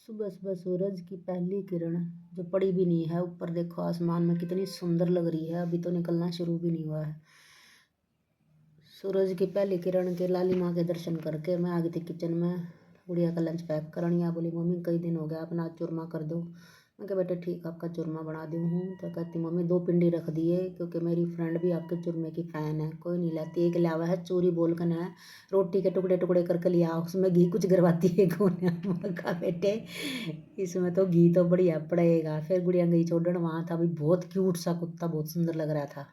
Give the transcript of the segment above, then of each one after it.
सुबह सुबह सूरज की पहली किरण जो पड़ी भी नहीं है ऊपर, देखो आसमान में कितनी सुंदर लग रही है। अभी तो निकलना शुरू भी नहीं हुआ है। सूरज की पहली किरण के लाली माँ के दर्शन करके मैं आ गई थी किचन में गुड़िया का लंच पैक करनी। बोली मम्मी कई दिन हो गया अपना चूरमा कर दो। मैं कहा बेटे ठीक आपका चूरमा बना दी हूँ। तो कहती मम्मी 2 पिंडी रख दिए क्योंकि मेरी फ्रेंड भी आपके चूरमे की फ़ैन है। कोई नहीं लाती, एक लिया हुआ है चूरी बोल कर है, रोटी के टुकड़े टुकड़े करके लिया, उसमें घी कुछ गिरवाती है कौन है। मैं कहा बेटे इसमें तो घी तो बढ़िया पड़ेगा। फिर गुड़िया गई छोड़न, वहाँ था भी बहुत क्यूट सा कुत्ता, बहुत सुंदर लग रहा था।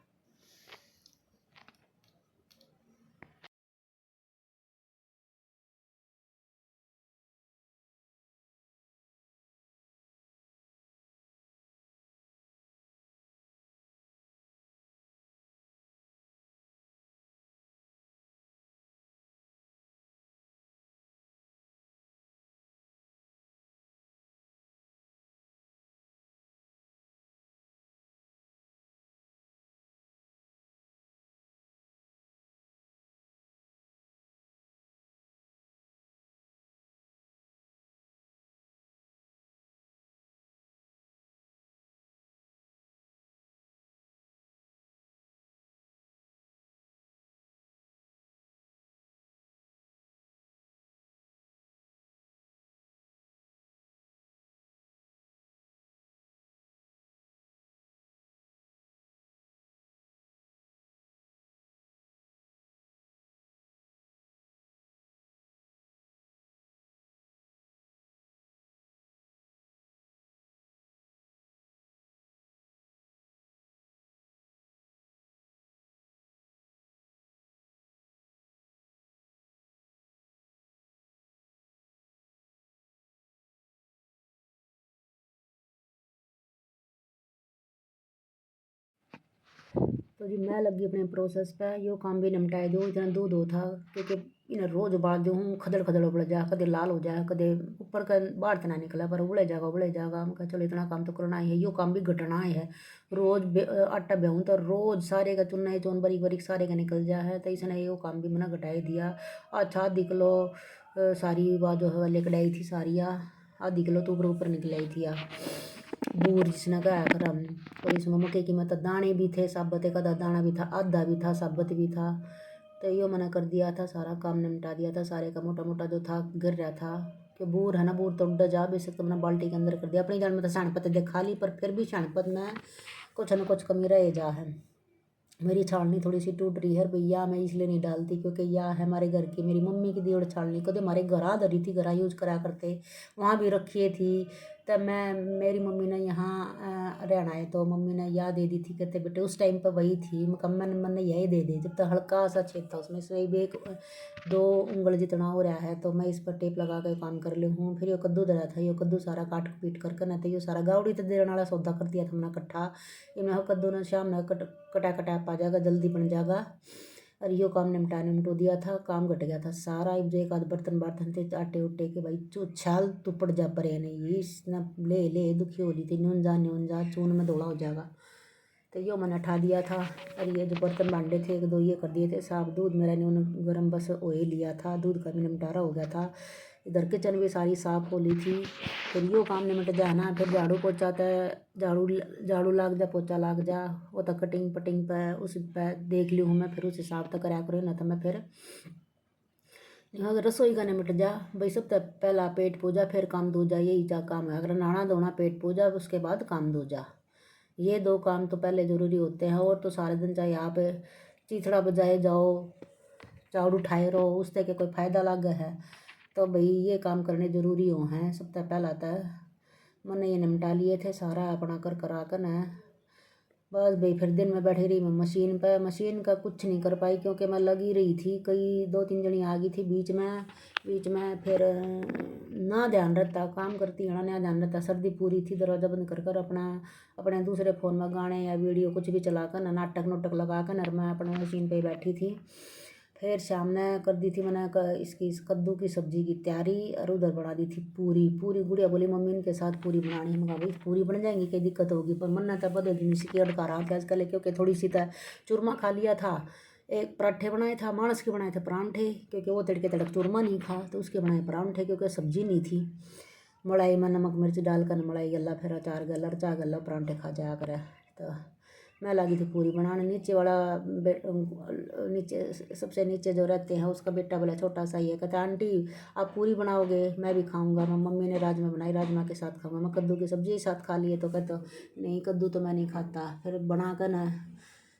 तो जी मैं लगी अपने प्रोसेस पे, यो काम भी निपटाए दूँ। इतना दूध हो था क्योंकि इन्हें रोज उबाल दूँ, खदड़ खदड़ उबल जाए, कदे लाल हो जाए, कदे ऊपर का बाहर तना निकला पर उबले जाएगा उबले जाएगा। हम कहा चलो इतना काम तो करना ही है, यो काम भी घटना ही है। रोज आटा बेहूँ तो रोज सारे का चुनना है, चौन बारीक बारीक सारे का निकल जाए है। तो इसने यो काम भी मना घटाई दिया। अच्छा आधी किलो सारी बात जो है वाले कढ़ाई थी सारिया, आधी किलो तो ऊपर ऊपर निकल आई थी। बूर जिसने कहा कर हम, और इसमें मक्के की मतलब दाने भी थे साबत, एक आधा दाना भी था, आधा भी था साबत भी था। तो यो मैंने कर दिया था, सारा काम निपटा दिया था। सारे का मोटा मोटा जो था गिर रहा था कि बूर है ना, बूर तो उड़ जा बेशक, तो मैंने बाल्टी के अंदर कर दिया। अपनी जान में तो शानपत दिखा ली, पर फिर भी शानपत में कुछ न कुछ कमी रह जा है। मेरी छालनी थोड़ी सी टूट रही है भैया, मैं इसलिए नहीं डालती क्योंकि यह है हमारे घर की, मेरी मम्मी की दी छालनी कदे हमारे घरा धरी थी, घरा यूज करा करते, वहाँ भी रखी थी। तब मैं मेरी मम्मी ने यहाँ रहना है तो मम्मी ने यह दे दी थी, कहते बेटे उस टाइम पर वही थी। मैंने मैंने यही दे दी, जब तक हल्का सा छेद था उसमें से भी एक 2 उंगल जितना हो रहा है, तो मैं इस पर टेप लगा कर काम कर ली हूँ। फिर ये कद्दू धरा था, ये कद्दू सारा काट पीट करके ना, तो ये सारा गावड़ी तो देने वाला सौदा कर दिया था मैंने इकट्ठा। ये मैं कद्दू ने शाम में कटा कटा पा जाएगा, जल्दी बन जाएगा। और यो काम निपटो दिया था, काम घट गया था सारा। जो एक आध बर्तन बर्तन थे आटे उटे के, भाई छाल तू पड़ जा परे नहीं, इसने ले ले दुखी हो रही थी, न्यून जा चून में दौड़ा हो जाएगा। तो यो मैंने उठा दिया था। और ये जो बर्तन भांडे थे 1 2 ये कर दिए थे साफ। दूध मेरा न्यून गर्म बस हो ही लिया था, दूध का भी निपटारा हो गया था। इधर किचन भी सारी साफ हो ली थी। फिर यो काम निपट जाए ना, फिर झाड़ू पोछा तो झाड़ू झाड़ू लाग जा, पोछा लाग जा, वो तो कटिंग पटिंग पे उस पे देख ली हूँ मैं, फिर उस हिसाब तक करा करो ना। तो मैं फिर अगर रसोई का निपट जा भाई, सब तक पहला पेट पूजा फिर काम दूजा, यही जा काम है। अगर नहाना धोना पेट पूजा, उसके बाद काम दूजा, ये 2 काम तो पहले ज़रूरी होते हैं। और तो सारे दिन चाहे आप चीथड़ा बजाए जाओ, झाड़ू उठाए रहो, उससे के कोई फ़ायदा लग है तो भाई ये काम करने ज़रूरी हो हैं। सबसे पहला तो मैंने ये निपटा लिए थे सारा अपना कर करा कर न। बस भाई फिर दिन में बैठी रही मैं मशीन पर, मशीन का कुछ नहीं कर पाई क्योंकि मैं लगी रही थी, कई 2 3 जनी आ गई थी बीच में फिर ना ध्यान रहता, काम करती है ना ध्यान रहता। सर्दी पूरी थी, दरवाज़ा बंद कर कर अपना अपने दूसरे फ़ोन में गाने या वीडियो कुछ भी चला कर ना, नाटक नोटक लगा कर न, मैं अपने मशीन पे बैठी थी। फिर शाम ने कर दी थी मैंने इसकी इस कद्दू की सब्जी की तैयारी, और उधर बना दी थी पूरी। पूरी गुड़िया बोली मम्मी इनके साथ पूरी बनानी है। मैं कहा भाई पूरी बन जाएंगी, कोई दिक्कत होगी, पर मन था बदल दिन सी की अड़का रहा था आजकल, क्योंकि थोड़ी सी था चूरमा खा लिया था। एक पराठे बनाए था, मानस के बनाए थे परांठे, क्योंकि वो तड़के तड़क चूरमा नहीं खा, तो उसके बनाए परांठे क्योंकि सब्जी नहीं थी। मलाई में नमक मिर्च डालकर मलाई गला, फिर अचार गला, रचा गला, परांठे खा जाया करे। तो मैं लगी थी पूरी बनाने। नीचे वाला नीचे सबसे नीचे जो रहते हैं उसका बेटा बोला छोटा सा ही है, कहता आंटी आप पूरी बनाओगे मैं भी खाऊंगा। मम्मी ने राजमा बनाई, राजमा के साथ खाऊंगा। मैं कद्दू की सब्जी के साथ खा लिए तो कहता नहीं कद्दू तो मैं नहीं खाता। फिर बना कर ना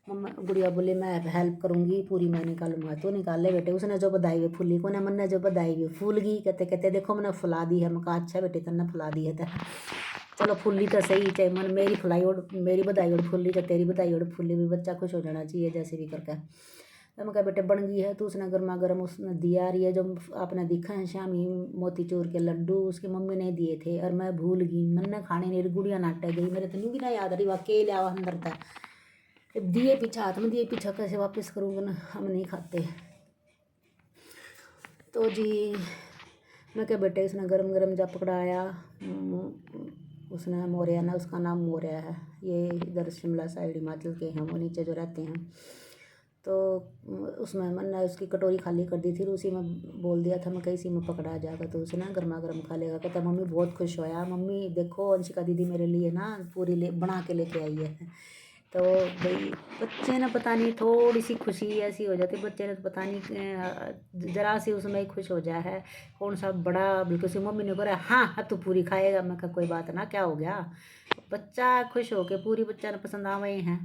मम्मा गुड़िया बोली मैं हेल्प करूँगी, पूरी मैं निकालूंगा। तो निकाल ले बेटे। उसने जो बधाई हुई फूली को ना, मन ने जो बधाई हुई फूल गई। कहते कहते देखो मैंने फुला दी है। मैं कहा अच्छा बेटे तन्ने फुला दी है। तो चलो फुल्ली तो सही, चाहे मन मेरी फुलाई और मेरी बधाई और फुल्ली चाहे तेरी बधाई और फुल्ली भी, बच्चा खुश हो जाना चाहिए जैसे भी करके। तो मैं कहा बेटे बन गई है। तो उसने गर्मा गर्म उसने दिया। रही है जो आपने देखा है शामी मोतीचूर के लड्डू उसकी मम्मी ने दिए थे और मैं भूल गई। मैंने खाने नहीं, गुड़िया नाटे गई मेरे तो नहीं भी ना याद रही वाकई लिया अंदर था। दिए पीछा हाथ में दिए पीछा कैसे वापस करूँगा ना, हम नहीं खाते। तो जी मैं क्या बेटे उसने गरम गरम जब पकड़ाया। उसने मोरिया ना, उसका नाम मोरिया है। ये इधर शिमला साइड हिमाचल के हैं वो, नीचे जो रहते हैं। तो उसमें मैंने उसकी कटोरी खाली कर दी थी, उसी में बोल दिया था मैं कहीं इसी में पकड़ा जाएगा तो उसे ना गर्मा गर्म खा लेगा। कहता मम्मी बहुत खुश होया, मम्मी देखो अंशिका दीदी मेरे लिए ना पूरी बना के लेके आई है। तो भाई बच्चे ने पता नहीं थोड़ी सी खुशी ऐसी हो जाती, बच्चे ने तो पता नहीं ज़रा सी उसमें ही खुश हो जाए है। कौन सा बड़ा बिल्कुल सी मम्मी ने कहा हाँ हाँ तू पूरी खाएगा। मैं कहा कोई बात ना क्या हो गया, बच्चा खुश हो के पूरी बच्चा ने पसंद आ गए हैं।